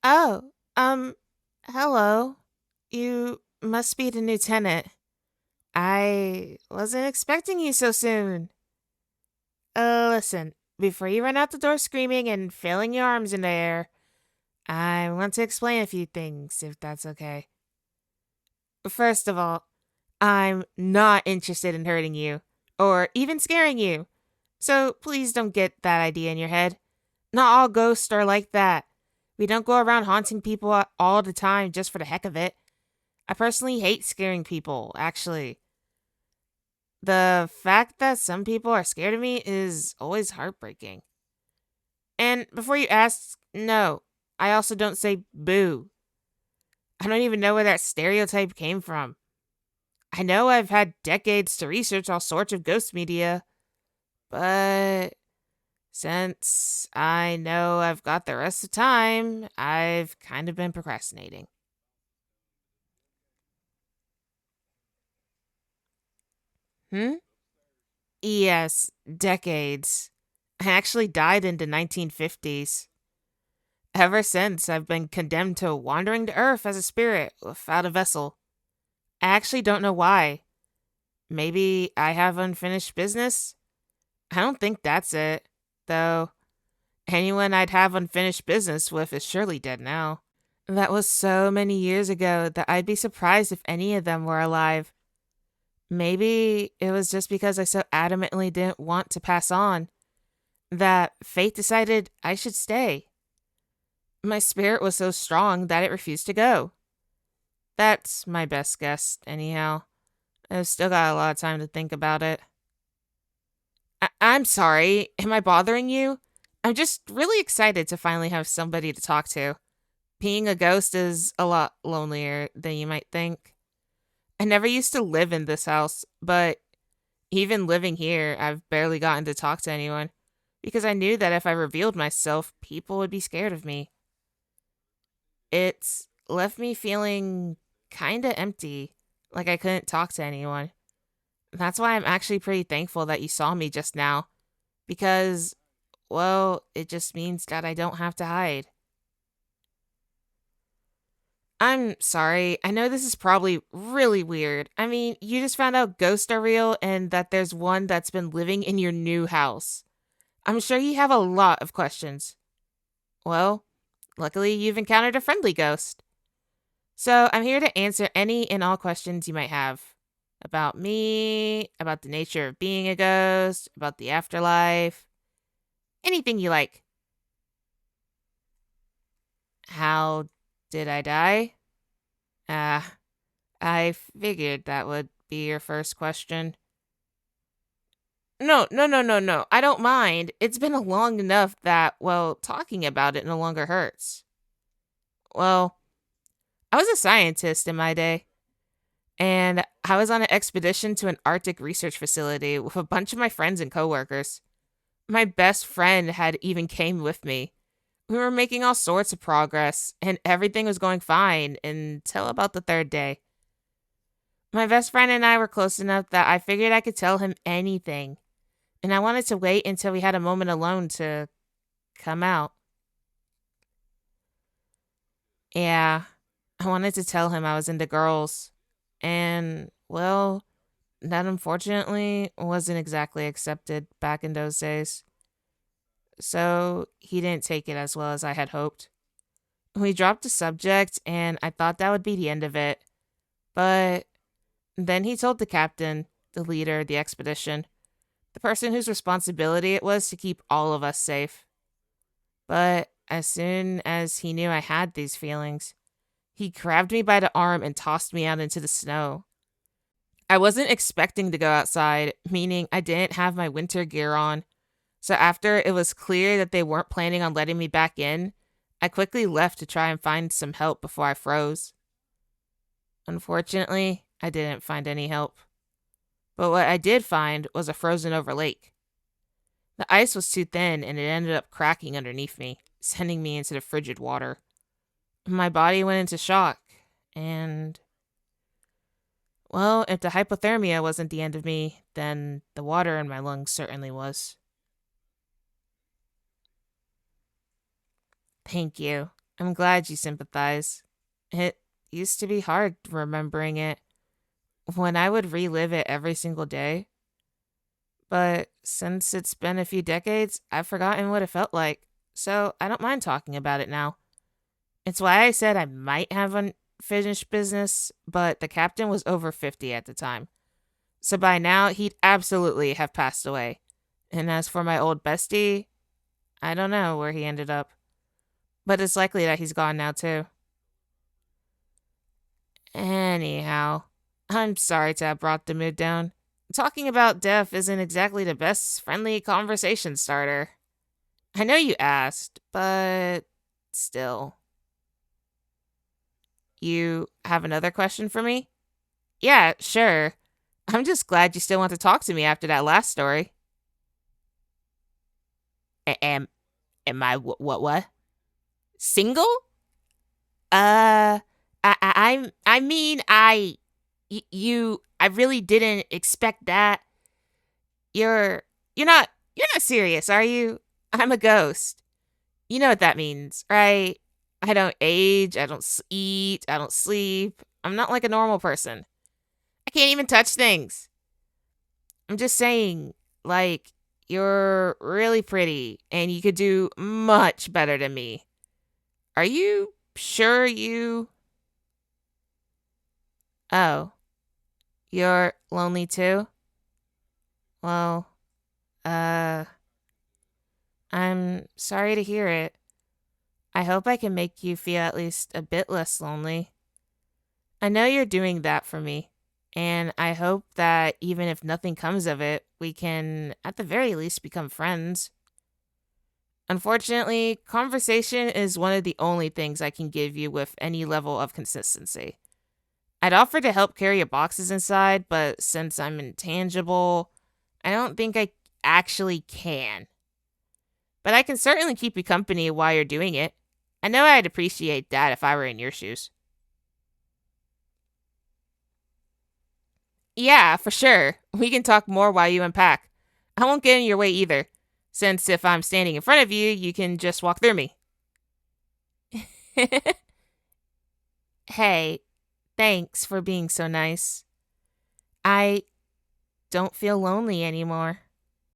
Oh, hello. You must be the new tenant. I wasn't expecting you so soon. Listen, before you run out the door screaming and flailing your arms in the air, I want to explain a few things, if that's okay. First of all, I'm not interested in hurting you, or even scaring you. So please don't get that idea in your head. Not all ghosts are like that. We don't go around haunting people all the time just for the heck of it. I personally hate scaring people, actually. The fact that some people are scared of me is always heartbreaking. And before you ask, no, I also don't say boo. I don't even know where that stereotype came from. I know I've had decades to research all sorts of ghost media, but since I know I've got the rest of time, I've kind of been procrastinating. Hmm? Yes, decades. I actually died in the 1950s. Ever since, I've been condemned to wandering the earth as a spirit without a vessel. I actually don't know why. Maybe I have unfinished business? I don't think that's it, though. Anyone I'd have unfinished business with is surely dead now. That was so many years ago that I'd be surprised if any of them were alive. Maybe it was just because I so adamantly didn't want to pass on that fate decided I should stay. My spirit was so strong that it refused to go. That's my best guess, anyhow. I've still got a lot of time to think about it. I'm sorry. Am I bothering you? I'm just really excited to finally have somebody to talk to. Being a ghost is a lot lonelier than you might think. I never used to live in this house, but even living here, I've barely gotten to talk to anyone because I knew that if I revealed myself, people would be scared of me. It's left me feeling kinda empty, like I couldn't talk to anyone. That's why I'm actually pretty thankful that you saw me just now, because, well, it just means that I don't have to hide. I'm sorry. I know this is probably really weird. I mean, you just found out ghosts are real and that there's one that's been living in your new house. I'm sure you have a lot of questions. Well, luckily you've encountered a friendly ghost. So I'm here to answer any and all questions you might have about me, about the nature of being a ghost, about the afterlife, anything you like. How did I die? Ah, I figured that would be your first question. No, no, no, no, no. I don't mind. It's been long enough that, well, talking about it no longer hurts. Well, I was a scientist in my day, and I was on an expedition to an Arctic research facility with a bunch of my friends and coworkers. My best friend had even came with me. We were making all sorts of progress, and everything was going fine until about the third day. My best friend and I were close enough that I figured I could tell him anything, and I wanted to wait until we had a moment alone to come out. Yeah, I wanted to tell him I was into girls. And, well, that unfortunately wasn't exactly accepted back in those days. So he didn't take it as well as I had hoped. We dropped the subject, and I thought that would be the end of it. But then he told the captain, the leader of the expedition, the person whose responsibility it was to keep all of us safe. But as soon as he knew I had these feelings, he grabbed me by the arm and tossed me out into the snow. I wasn't expecting to go outside, meaning I didn't have my winter gear on. So after it was clear that they weren't planning on letting me back in, I quickly left to try and find some help before I froze. Unfortunately, I didn't find any help. But what I did find was a frozen over lake. The ice was too thin and it ended up cracking underneath me, sending me into the frigid water. My body went into shock, and, well, if the hypothermia wasn't the end of me, then the water in my lungs certainly was. Thank you. I'm glad you sympathize. It used to be hard remembering it when I would relive it every single day. But since it's been a few decades, I've forgotten what it felt like. So I don't mind talking about it now. It's why I said I might have unfinished business, but the captain was over 50 at the time. So by now, he'd absolutely have passed away. And as for my old bestie, I don't know where he ended up. But it's likely that he's gone now, too. Anyhow, I'm sorry to have brought the mood down. Talking about death isn't exactly the best friendly conversation starter. I know you asked, but still. You have another question for me? Yeah, sure. I'm just glad you still want to talk to me after that last story. Am am I what? Single? Uh, I mean, I really didn't expect that. You're you're not serious, are you? I'm a ghost. You know what that means, right? I don't age, I don't eat, I don't sleep. I'm not like a normal person. I can't even touch things. I'm just saying, like, you're really pretty and you could do much better than me. Are you sure you. Oh, you're lonely too? Well, uh, I'm sorry to hear it. I hope I can make you feel at least a bit less lonely. I know you're doing that for me, and I hope that even if nothing comes of it, we can, at the very least, become friends. Unfortunately, conversation is one of the only things I can give you with any level of consistency. I'd offer to help carry your boxes inside, but since I'm intangible, I don't think I actually can. But I can certainly keep you company while you're doing it. I know I'd appreciate that if I were in your shoes. Yeah, for sure. We can talk more while you unpack. I won't get in your way either, since if I'm standing in front of you, you can just walk through me. Hey, thanks for being so nice. I don't feel lonely anymore.